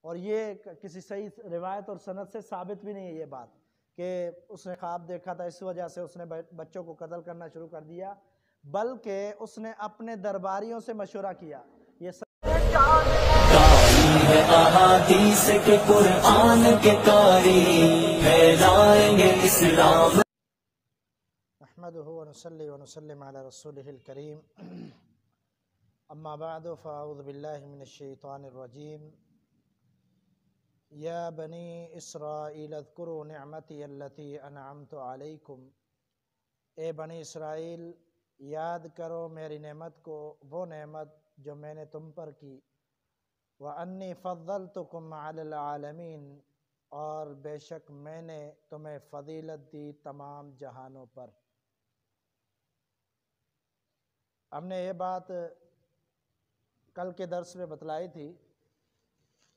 اور یہ کسی صحیح روایت اور سند سے ثابت بھی نہیں ہے یہ بات کہ اس نے خواب دیکھا تھا اس وجہ سے اس نے بچوں کو قتل کرنا شروع کر دیا، بلکہ اس نے اپنے درباریوں سے مشورہ کیا۔ یہ ہے احادیث کے قرآن کے قاری، پھیلائیں گے اسلام۔ نحمدہ ونصلی ونسلم علی رسولہ الکریم، اما بعد فاعوذ باللہ من الشیطان الرجیم۔ یا بنی اسرائیل اذکروا نعمتی التی انعمت علیکم، اے بنی اسرائیل یاد کرو میری نعمت کو، وہ نعمت جو میں نے تم پر کی۔ وَأَنِّي فَضَّلْتُكُمْ عَلَى الْعَالَمِينَ، اور بے شک میں نے تمہیں فضیلت دی تمام جہانوں پر۔ ہم نے یہ بات کل کے درس میں بتلائی تھی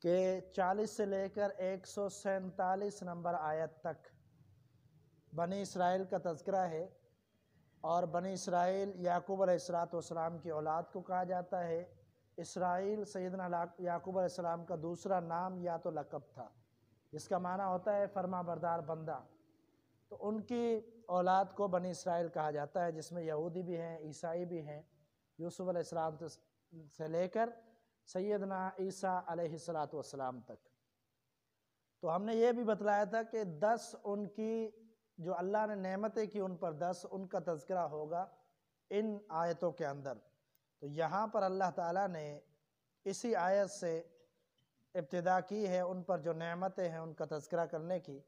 کہ 40 سے لے کر 147 نمبر آیت تک بنی اسرائیل کا تذکرہ ہے، اور بنی اسرائیل یعقوب علیہ السلام کی اولاد کو کہا جاتا ہے۔ اسرائیل سیدنا یعقوب علیہ السلام کا دوسرا نام یا تو لقب تھا، جس کا معنی ہوتا ہے فرما بردار بندہ، تو ان کی اولاد کو بنی اسرائیل کہا جاتا ہے، جس میں یہودی بھی ہیں، عیسائی بھی ہیں، یوسف علیہ السلام سے لے کر سیدنا عیسیٰ علیہ السلام تک۔ تو ہم نے یہ بھی بتلایا تھا کہ 10 ان کی جو اللہ نے نعمتیں کی ان پر 10 ان کا تذکرہ ہوگا ان آیتوں کے اندر۔ تو یہاں پر اللہ تعالیٰ نے اسی آیت سے ابتدا کی ہے ان پر جو نعمتیں ہیں ان کا تذکرہ کرنے کی۔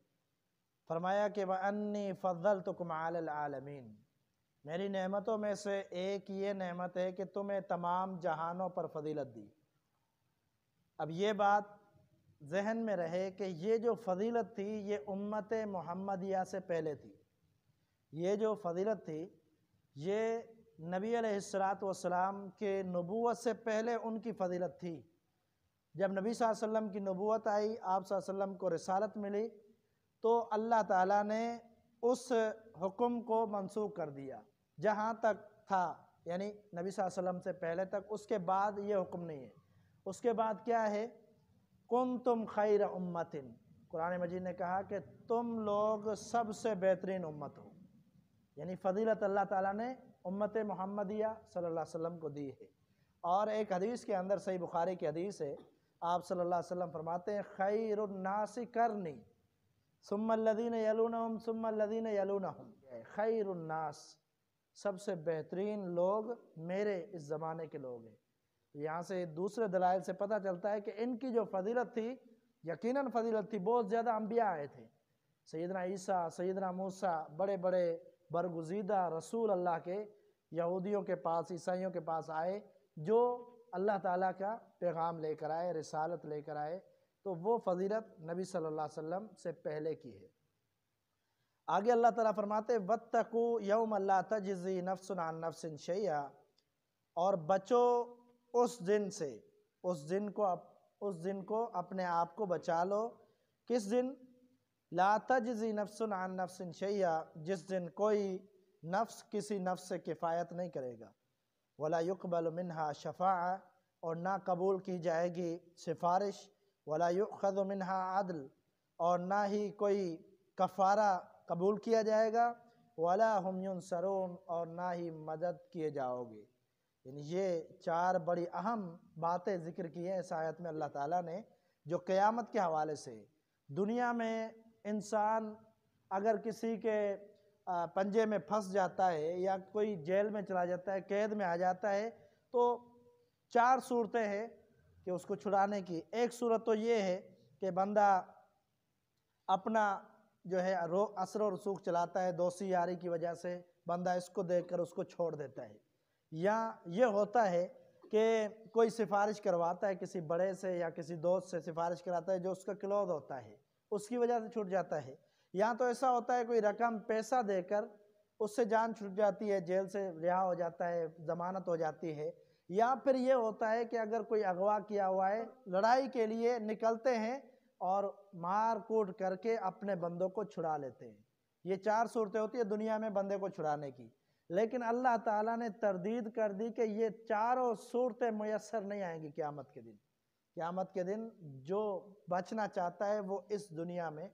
فرمایا کہ وَأَنِّي فَضَّلْتُكُمْ عَلَى الْعَالَمِينَ، میری نعمتوں میں سے ایک یہ نعمت ہے کہ تمہیں تمام جہانوں پر فضیلت دی۔ اب یہ بات ذہن میں رہے کہ یہ جو فضیلت تھی یہ امت محمدیہ سے پہلے تھی۔ یہ جو فضیلت تھی یہ نبی علیہ السلام کے نبوت سے پہلے ان کی فضیلت تھی۔ جب نبی صلی اللہ علیہ وسلم کی نبوت آئی، آپ صلی اللہ علیہ وسلم کو رسالت ملی، تو اللہ تعالیٰ نے اس حکم کو منسوخ کر دیا جہاں تک تھا، یعنی نبی صلی اللہ علیہ وسلم سے پہلے تک۔ اس کے بعد یہ حکم نہیں ہے۔ اس کے بعد کیا ہے؟ کنتم خیر امت، قرآن مجید نے کہا کہ تم لوگ سب سے بہترین امت ہو، یعنی فضیلت اللہ تعالیٰ نے امت محمدیہ صلی اللہ علیہ وسلم کو دی ہے۔ اور ایک حدیث کے اندر، صحیح بخاری کی حدیث ہے، آپ صلی اللہ علیہ وسلم فرماتے ہیں خیر الناس کرنی ثم الذین یلونہم ثم الذین یلونہم، خیر الناس، سب سے بہترین لوگ میرے اس زمانے کے لوگ ہیں۔ یہاں سے دوسرے دلائل سے پتہ چلتا ہے کہ ان کی جو فضیلت تھی یقیناً فضیلت تھی، بہت زیادہ انبیاء آئے تھے، سیدنا عیسیٰ، سیدنا موسیٰ، بڑے بڑے برگزیدہ رسول اللہ کے یہودیوں کے پاس، عیسائیوں کے پاس آئے، جو اللہ تعالیٰ کا پیغام لے کر آئے، رسالت لے کر آئے، تو وہ فضیلت نبی صلی اللہ علیہ وسلم سے پہلے کی ہے۔ آگے اللہ تعالیٰ فرماتے وَاتَّقُوا يَوْمَ لَا تَجْزِي نَفْسٌ عَن نَفْسٍ شَيْئًا، اور بچو اس دن سے، اس دن کو اپنے آپ کو بچا لو۔ کس دن؟ لا تجزی نفس عن نفس شیئا، جس دن کوئی نفس کسی نفس سے کفایت نہیں کرے گا۔ ولا يقبل منها شفاعہ، اور نہ قبول کی جائے گی سفارش۔ ولا يؤخذ منها عدل، اور نہ ہی کوئی کفارہ قبول کیا جائے گا۔ ولا هم ينصرون، اور نہ ہی مدد کیے جاؤ گے۔ یعنی یہ 4 بڑی اہم باتیں ذکر کی ہیں اس آیت میں اللہ تعالیٰ نے، جو قیامت کے حوالے سے۔ دنیا میں انسان اگر کسی کے پنجے میں پھنس جاتا ہے یا کوئی جیل میں چلا جاتا ہے، قید میں آ جاتا ہے، تو 4 صورتیں ہیں کہ اس کو چھڑانے کی۔ ایک صورت تو یہ ہے کہ بندہ اپنا جو ہے اثر و رسوخ چلاتا ہے، دوستی یاری کی وجہ سے بندہ اس کو دیکھ کر اس کو چھوڑ دیتا ہے، یا یہ ہوتا ہے کہ کوئی سفارش کرواتا ہے کسی بڑے سے یا کسی دوست سے، سفارش کراتا ہے جو اس کا کلوز ہوتا ہے، اس کی وجہ سے چھوٹ جاتا ہے۔ یا تو ایسا ہوتا ہے کوئی رقم پیسہ دے کر اس سے جان چھوٹ جاتی ہے، جیل سے رہا ہو جاتا ہے، ضمانت ہو جاتی ہے۔ یا پھر یہ ہوتا ہے کہ اگر کوئی اغوا کیا ہوا ہے، لڑائی کے لیے نکلتے ہیں اور مار کوٹ کر کے اپنے بندوں کو چھڑا لیتے ہیں۔ یہ 4 صورتیں ہوتی ہیں دنیا میں بندے کو چھڑانے کی، لیکن اللہ تعالیٰ نے تردید کر دی کہ یہ 4 صورتیں میسر نہیں آئیں گی قیامت کے دن۔ قیامت کے دن جو بچنا چاہتا ہے وہ اس دنیا میں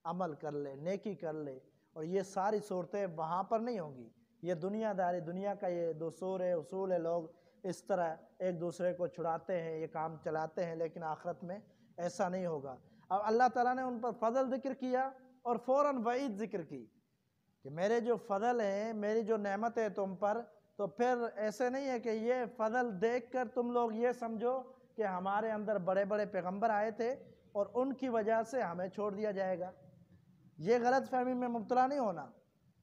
عمل کر لے، نیکی کر لے، اور یہ ساری صورتیں وہاں پر نہیں ہوں گی۔ یہ دنیا داری، دنیا کا یہ دستور ہے، اصول ہے، لوگ اس طرح ایک دوسرے کو چھڑاتے ہیں، یہ کام چلاتے ہیں، لیکن آخرت میں ایسا نہیں ہوگا۔ اب اللہ تعالیٰ نے ان پر فضل ذکر کیا اور فوراً وعید ذکر کی کہ میرے جو فضل ہیں، میری جو نعمت ہے تم پر، تو پھر ایسے نہیں ہے کہ یہ فضل دیکھ کر تم لوگ یہ سمجھو کہ ہمارے اندر بڑے بڑے پیغمبر آئے تھے اور ان کی وجہ سے ہمیں چھوڑ دیا جائے گا۔ یہ غلط فہمی میں مبتلا نہیں ہونا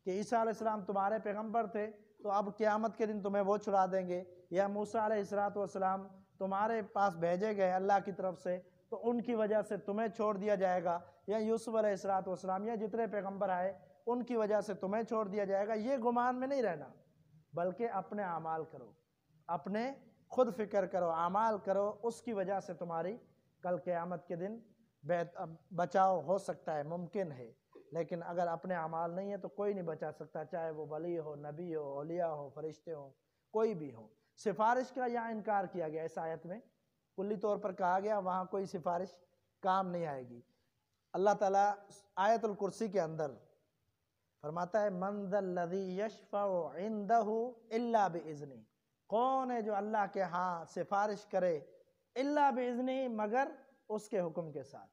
کہ عیسیٰ علیہ السلام تمہارے پیغمبر تھے تو اب قیامت کے دن تمہیں وہ چھڑا دیں گے، یا موسیٰ علیہ السلام تمہارے پاس بھیجے گئے اللہ کی طرف سے تو ان کی وجہ سے تمہیں چھوڑ دیا جائے گا، یا یوسف علیہ السلام یا جتنے پیغمبر آئے ان کی وجہ سے تمہیں چھوڑ دیا جائے گا۔ یہ گمان میں نہیں رہنا، بلکہ اپنے اعمال کرو، اپنے خود فکر کرو، اعمال کرو، اس کی وجہ سے تمہاری کل قیامت کے دن بچاؤ ہو سکتا ہے، ممکن ہے۔ لیکن اگر اپنے اعمال نہیں ہے تو کوئی نہیں بچا سکتا، چاہے وہ ولی ہو، نبی ہو، اولیاء ہو، فرشتے ہوں، کوئی بھی ہو۔ سفارش کا یہاں انکار کیا گیا اس آیت میں، کلی طور پر کہا گیا وہاں کوئی سفارش کام نہیں آئے گی۔ اللہ تعالیٰ آیت الکرسی کے اندر فرماتا ہے من ذا الذی یشفع عندہ الا باذنہ، کون ہے جو اللہ کے ہاں سفارش کرے الا باذنہ، مگر اس کے حکم کے ساتھ،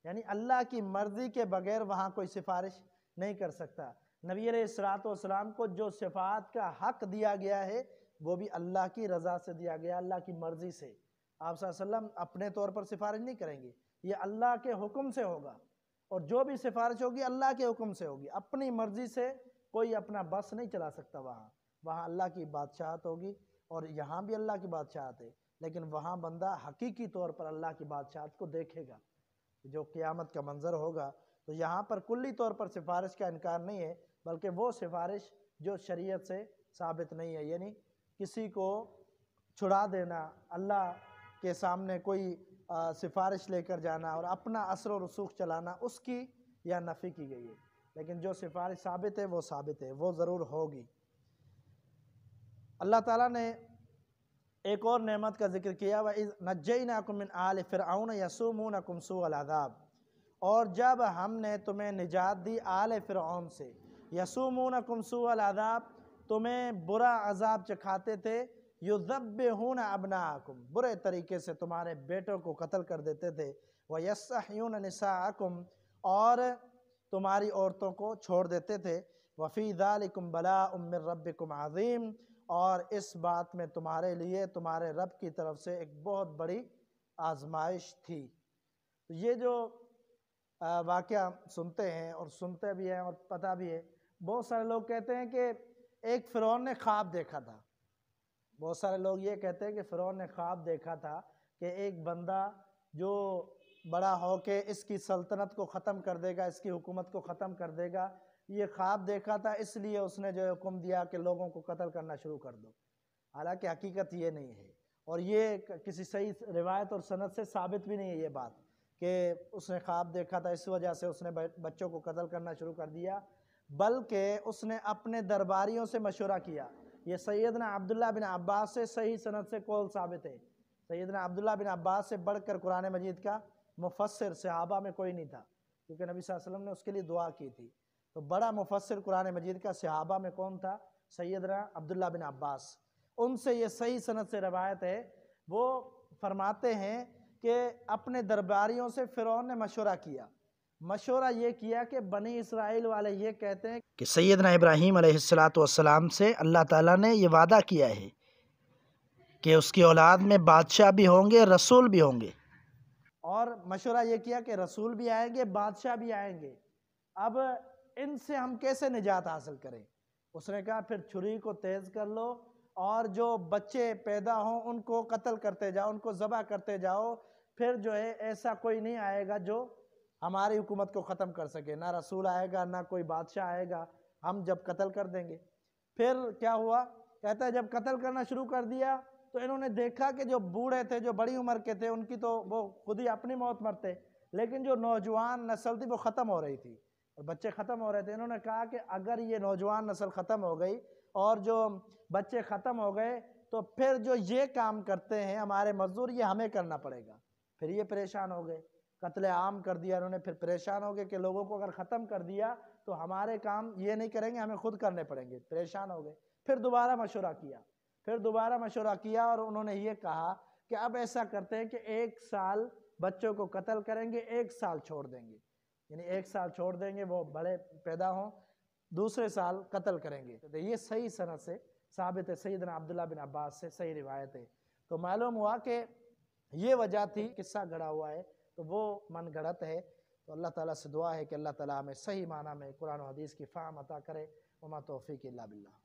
یعنی اللہ کی مرضی کے بغیر وہاں کوئی سفارش نہیں کر سکتا۔ نبی علیہ السلام کو جو شفاعت کا حق دیا گیا ہے وہ بھی اللہ کی رضا سے دیا گیا، اللہ کی مرضی سے۔ آپ صلی اللہ علیہ وسلم اپنے طور پر سفارش نہیں کریں گے، یہ اللہ کے حکم سے ہوگا، اور جو بھی سفارش ہوگی اللہ کے حکم سے ہوگی۔ اپنی مرضی سے کوئی اپنا بس نہیں چلا سکتا، وہاں اللہ کی بادشاہت ہوگی، اور یہاں بھی اللہ کی بادشاہت ہے، لیکن وہاں بندہ حقیقی طور پر اللہ کی بادشاہت کو دیکھے گا، جو قیامت کا منظر ہوگا۔ تو یہاں پر کلی طور پر سفارش کا انکار نہیں ہے، بلکہ وہ سفارش جو شریعت سے ثابت نہیں ہے، یعنی کسی کو چھڑا دینا، اللہ کے سامنے کوئی سفارش لے کر جانا اور اپنا اثر و رسوخ چلانا، اس کی یا نفی کی گئی ہے۔ لیکن جو سفارش ثابت ہے وہ ثابت ہے، وہ ضرور ہوگی۔ اللہ تعالیٰ نے ایک اور نعمت کا ذکر کیا، وَإِذْ نَجَّيْنَاكُمْ مِنْ آلِ فِرْعَوْنَ يَسُومُونَكُمْ سُوءَ الْعَذَابِ، اور جب ہم نے تمہیں نجات دی آل فرعون سے، یسومونکم سوء العذاب، تمہیں برا عذاب چکھاتے تھے، یذبحون ابناءکم، برے طریقے سے تمہارے بیٹوں کو قتل کر دیتے تھے، ویستحیون نساءکم، اور تمہاری عورتوں کو چھوڑ دیتے تھے، وفی ذالکم بلاء من ربکم عظیم، اور اس بات میں تمہارے لیے تمہارے رب کی طرف سے ایک بہت بڑی آزمائش تھی۔ تو یہ جو واقعہ سنتے ہیں اور سنتے بھی ہیں اور پتہ بھی ہے، بہت سارے لوگ کہتے ہیں کہ ایک فرعون نے خواب دیکھا تھا، بہت سارے لوگ یہ کہتے ہیں کہ فرعون نے خواب دیکھا تھا کہ ایک بندہ جو بڑا ہو کے اس کی سلطنت کو ختم کر دے گا، اس کی حکومت کو ختم کر دے گا، یہ خواب دیکھا تھا، اس لیے اس نے جو حکم دیا کہ لوگوں کو قتل کرنا شروع کر دو۔ حالانکہ حقیقت یہ نہیں ہے، اور یہ کسی صحیح روایت اور سند سے ثابت بھی نہیں ہے یہ بات کہ اس نے خواب دیکھا تھا اس وجہ سے اس نے بچوں کو قتل کرنا شروع کر دیا، بلکہ اس نے اپنے درباریوں سے مشورہ کیا۔ یہ سیدنا عبداللہ بن عباس سے صحیح سند سے قول ثابت ہے، سیدنا عبداللہ بن عباس سے بڑھ کر قرآن مجید کا مفسر صحابہ میں کوئی نہیں تھا، کیونکہ نبی صلی اللہ علیہ وسلم نے اس کے لیے دعا کی تھی۔ تو بڑا مفسر قرآن مجید کا صحابہ میں کون تھا؟ سیدنا عبداللہ بن عباس۔ ان سے یہ صحیح سند سے روایت ہے، وہ فرماتے ہیں کہ اپنے درباریوں سے فرعون نے مشورہ کیا، مشورہ یہ کیا کہ بنی اسرائیل والے یہ کہتے ہیں کہ سیدنا ابراہیم علیہ السلام سے اللہ تعالیٰ نے یہ وعدہ کیا ہے کہ اس کی اولاد میں بادشاہ بھی ہوں گے، رسول بھی ہوں گے، اور مشورہ یہ کیا کہ رسول بھی آئیں گے، بادشاہ بھی آئیں گے، اب ان سے ہم کیسے نجات حاصل کریں؟ اس نے کہا پھر چھری کو تیز کر لو اور جو بچے پیدا ہوں ان کو قتل کرتے جاؤ، ان کو ذبح کرتے جاؤ، پھر جو ہے ایسا کوئی نہیں آئے گا جو ہماری حکومت کو ختم کر سکے، نہ رسول آئے گا نہ کوئی بادشاہ آئے گا، ہم جب قتل کر دیں گے۔ پھر کیا ہوا؟ کہتا ہے جب قتل کرنا شروع کر دیا تو انہوں نے دیکھا کہ جو بوڑھے تھے، جو بڑی عمر کے تھے، ان کی تو وہ خود ہی اپنی موت مرتے، لیکن جو نوجوان نسل تھی وہ ختم ہو رہی تھی اور بچے ختم ہو رہے تھے۔ انہوں نے کہا کہ اگر یہ نوجوان نسل ختم ہو گئی اور جو بچے ختم ہو گئے تو پھر جو یہ کام کرتے ہیں ہمارے مزدور، یہ ہمیں کرنا پڑے گا، پھر یہ پریشان ہو گئے، قتل عام کر دیا انہوں نے، پھر پریشان ہو گئے کہ لوگوں کو اگر ختم کر دیا تو ہمارے کام یہ نہیں کریں گے، ہمیں خود کرنے پڑیں گے، پریشان ہو گئے۔ پھر دوبارہ مشورہ کیا اور انہوں نے یہ کہا کہ اب ایسا کرتے ہیں کہ 1 سال بچوں کو قتل کریں گے، 1 سال چھوڑ دیں گے، یعنی 1 سال چھوڑ دیں گے، وہ بڑے پیدا ہوں، دوسرے سال قتل کریں گے۔ تو یہ صحیح سند سے ثابت ہے، سیدنا عبداللہ بن عباس سے صحیح روایت ہے۔ تو معلوم ہوا کہ یہ وجہ تھی، قصہ گڑا ہوا ہے تو وہ من گڑت ہے۔ تو اللہ تعالیٰ سے دعا ہے کہ اللہ تعالیٰ ہمیں صحیح معنی میں قرآن و حدیث کی فہم عطا کرے، وما توفیق الا باللہ۔